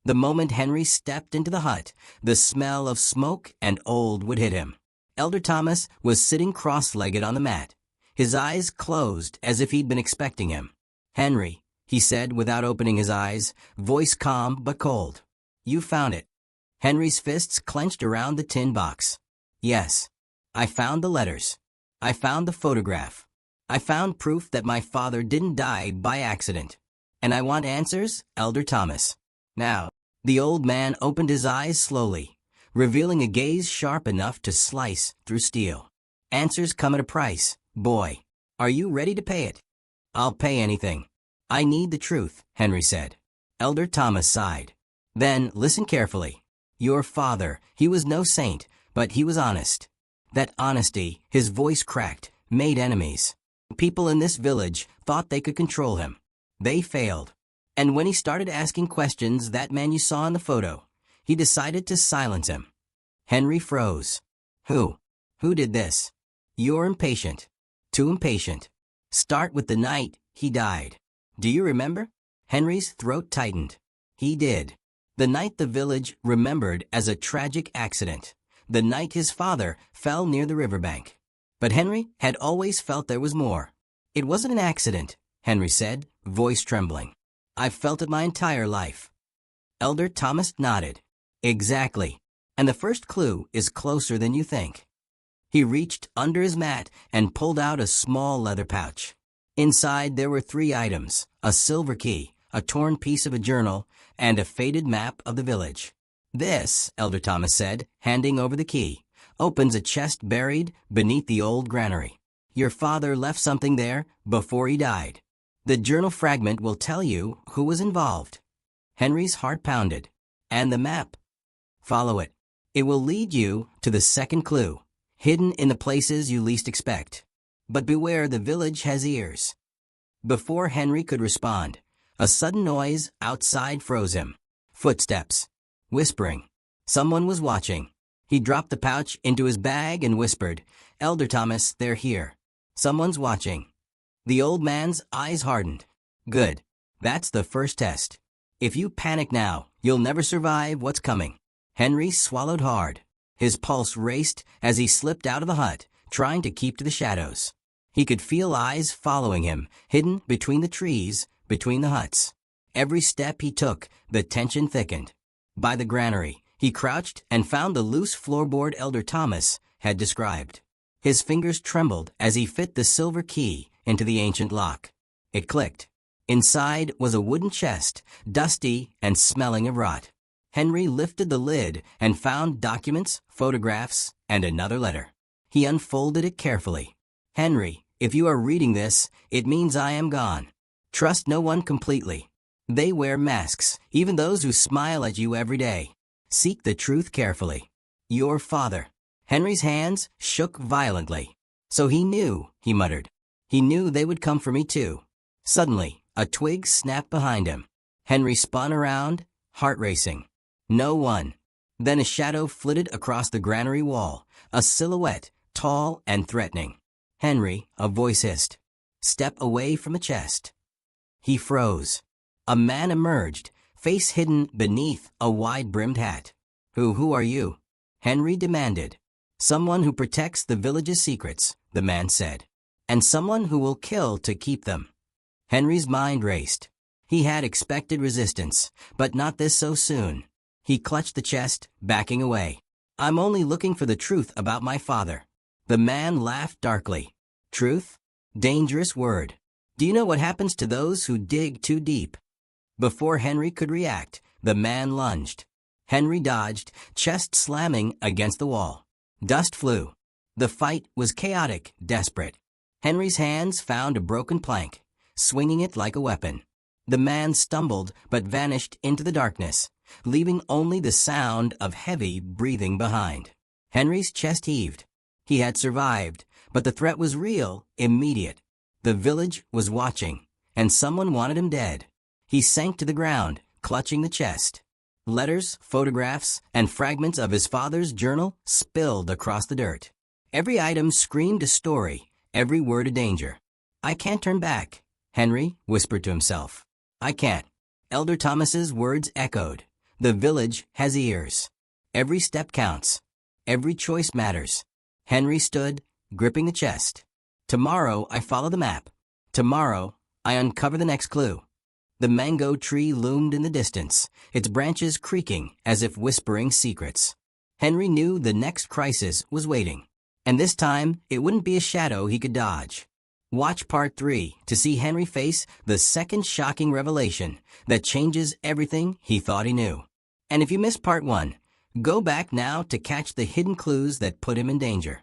The moment Henry stepped into the hut, the smell of smoke and old wood hit him. Elder Thomas was sitting cross-legged on the mat, his eyes closed as if he'd been expecting him. "Henry," he said without opening his eyes, voice calm but cold. "You found it." Henry's fists clenched around the tin box. "Yes. I found the letters. I found the photograph. I found proof that my father didn't die by accident. And I want answers, Elder Thomas. Now." The old man opened his eyes slowly, revealing a gaze sharp enough to slice through steel. "Answers come at a price, boy. Are you ready to pay it?" "I'll pay anything. I need the truth," Henry said. Elder Thomas sighed. "Then listen carefully. Your father, he was no saint, but he was honest. That honesty," his voice cracked, "made enemies. People in this village thought they could control him. They failed. And when he started asking questions, that man you saw in the photo, he decided to silence him." Henry froze. Who did this?" "You're impatient. Too impatient. Start with the night he died. Do you remember?" Henry's throat tightened. He did. The night the village remembered as a tragic accident. The night his father fell near the riverbank. But Henry had always felt there was more. "It wasn't an accident," Henry said, voice trembling. "I've felt it my entire life." Elder Thomas nodded. "Exactly. And the first clue is closer than you think." He reached under his mat and pulled out a small leather pouch. Inside there were 3 items: a silver key, a torn piece of a journal, and a faded map of the village. "This," Elder Thomas said, handing over the key, "opens a chest buried beneath the old granary. Your father left something there before he died. The journal fragment will tell you who was involved." Henry's heart pounded. "And the map?" "Follow it. It will lead you to the second clue, hidden in the places you least expect. But beware, the village has ears." Before Henry could respond, a sudden noise outside froze him. Footsteps. Whispering. Someone was watching. He dropped the pouch into his bag and whispered, "Elder Thomas, they're here. Someone's watching." The old man's eyes hardened. "Good. That's the first test. If you panic now, you'll never survive what's coming." Henry swallowed hard. His pulse raced as he slipped out of the hut, trying to keep to the shadows. He could feel eyes following him, hidden between the trees, between the huts. Every step he took, the tension thickened. By the granary, he crouched and found the loose floorboard Elder Thomas had described. His fingers trembled as he fit the silver key into the ancient lock. It clicked. Inside was a wooden chest, dusty and smelling of rot. Henry lifted the lid and found documents, photographs, and another letter. He unfolded it carefully. "Henry, if you are reading this, it means I am gone. Trust no one completely. They wear masks, even those who smile at you every day. Seek the truth carefully. Your father." Henry's hands shook violently. "So he knew," he muttered. "He knew they would come for me too." Suddenly, a twig snapped behind him. Henry spun around, heart racing. No one. Then a shadow flitted across the granary wall, a silhouette, tall and threatening. "Henry," a voice hissed. "Step away from the chest." He froze. A man emerged, face hidden beneath a wide-brimmed hat. Who are you?" Henry demanded. "Someone who protects the village's secrets," the man said. "And someone who will kill to keep them." Henry's mind raced. He had expected resistance, but not this so soon. He clutched the chest, backing away. "I'm only looking for the truth about my father." The man laughed darkly. "Truth? Dangerous word. Do you know what happens to those who dig too deep?" Before Henry could react, the man lunged. Henry dodged, chest slamming against the wall. Dust flew. The fight was chaotic, desperate. Henry's hands found a broken plank, swinging it like a weapon. The man stumbled but vanished into the darkness, leaving only the sound of heavy breathing behind. Henry's chest heaved. He had survived, but the threat was real, immediate. The village was watching, and someone wanted him dead. He sank to the ground, clutching the chest. Letters, photographs, and fragments of his father's journal spilled across the dirt. Every item screamed a story, every word a danger. "I can't turn back," Henry whispered to himself. "I can't." Elder Thomas's words echoed. The village has ears. Every step counts. Every choice matters. Henry stood, gripping the chest. Tomorrow I follow the map. Tomorrow I uncover the next clue. The mango tree loomed in the distance, its branches creaking as if whispering secrets. Henry knew the next crisis was waiting. And this time, it wouldn't be a shadow he could dodge. Watch Part 3 to see Henry face the second shocking revelation that changes everything he thought he knew. And if you missed Part 1, go back now to catch the hidden clues that put him in danger.